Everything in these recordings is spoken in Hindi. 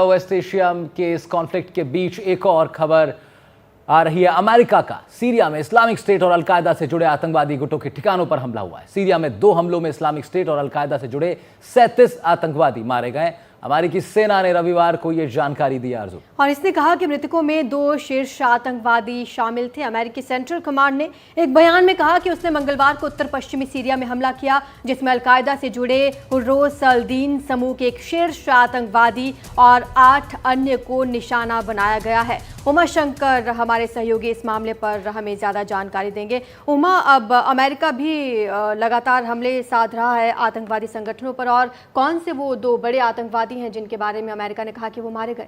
वेस्ट एशिया के इस कॉन्फ्लिक्ट के बीच एक और खबर आ रही है। अमेरिका का सीरिया में इस्लामिक स्टेट और अलकायदा से जुड़े आतंकवादी गुटों के ठिकानों पर हमला हुआ है। सीरिया में 2 हमलों में इस्लामिक स्टेट और अलकायदा से जुड़े 37 आतंकवादी मारे गए। अमेरिकी सेना ने रविवार को यह जानकारी दी। आरजू और इसने कहा कि मृतकों में 2 शीर्ष आतंकवादी शामिल थे। अमेरिकी सेंट्रल कमांड ने एक बयान में कहा कि उसने मंगलवार को उत्तर पश्चिमी सीरिया में हमला किया, जिसमें अलकायदा से जुड़े हुर्रोस अल-दीन समूह के एक शीर्ष आतंकवादी और 8 अन्य को निशाना बनाया गया है। उमा शंकर हमारे सहयोगी इस मामले पर हमें ज़्यादा जानकारी देंगे। उमा, अब अमेरिका भी लगातार हमले साध रहा है आतंकवादी संगठनों पर, और कौन से वो 2 बड़े आतंकवादी हैं जिनके बारे में अमेरिका ने कहा कि वो मारे गए?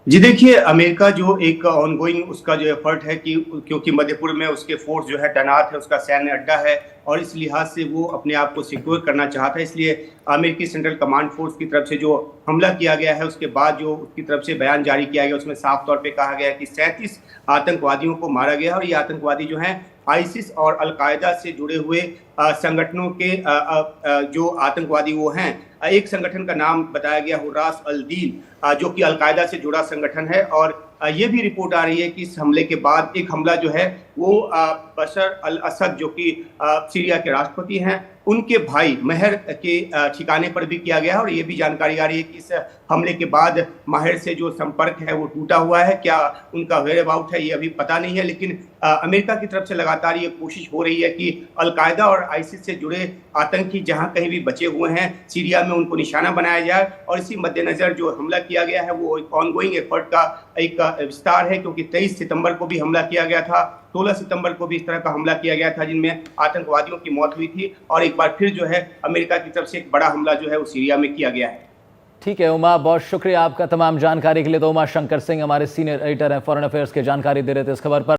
जी देखिए, अमेरिका जो एक ऑनगोइंग उसका जो एफर्ट है कि क्योंकि मध्यपुर में उसके फोर्स जो है तैनात है, उसका सैन्य अड्डा है और इस लिहाज से वो अपने आप को सिक्योर करना चाहता है, इसलिए अमेरिकी सेंट्रल कमांड फोर्स की तरफ से जो हमला किया गया है उसके बाद जो उसकी तरफ से बयान जारी किया गया उसमें साफ तौर पे कहा गया है कि 37 आतंकवादियों को मारा गया और ये आतंकवादी जो हैं आईसिस और अलकायदा से जुड़े हुए संगठनों के जो आतंकवादी वो हैं। एक संगठन का नाम बताया गया हुर्रास अल-दीन, जो कि अलकायदा से जुड़ा संगठन है। और ये भी रिपोर्ट आ रही है कि इस हमले के बाद एक हमला जो है वो बशर अल असद जो कि सीरिया के राष्ट्रपति हैं उनके भाई महर के ठिकाने पर भी किया गया है। और ये भी जानकारी आ रही है कि इस हमले के बाद माहिर से जो संपर्क है वो टूटा हुआ है। क्या उनका वेयर अबाउट है ये अभी पता नहीं है, लेकिन अमेरिका की तरफ से लगातार ये कोशिश हो रही है कि अलकायदा और आईसिस से जुड़े आतंकी जहां कहीं भी बचे हुए हैं सीरिया में उनको निशाना बनाया जाए। और इसी मद्देनजर जो हमला किया गया है वो एक ऑनगोइंग एफर्ट का एक विस्तार है, क्योंकि 23 सितंबर को भी हमला किया गया था, 16 सितंबर को भी इस तरह का हमला किया गया था जिनमें आतंकवादियों की मौत हुई थी। और एक बार फिर जो है अमेरिका की तरफ से एक बड़ा हमला जो है वो सीरिया में किया गया है। ठीक है उमा, बहुत शुक्रिया आपका तमाम जानकारी के लिए। तो उमा शंकर सिंह हमारे सीनियर एडिटर हैं फॉरेन अफेयर्स के, जानकारी दे रहे थे इस खबर पर।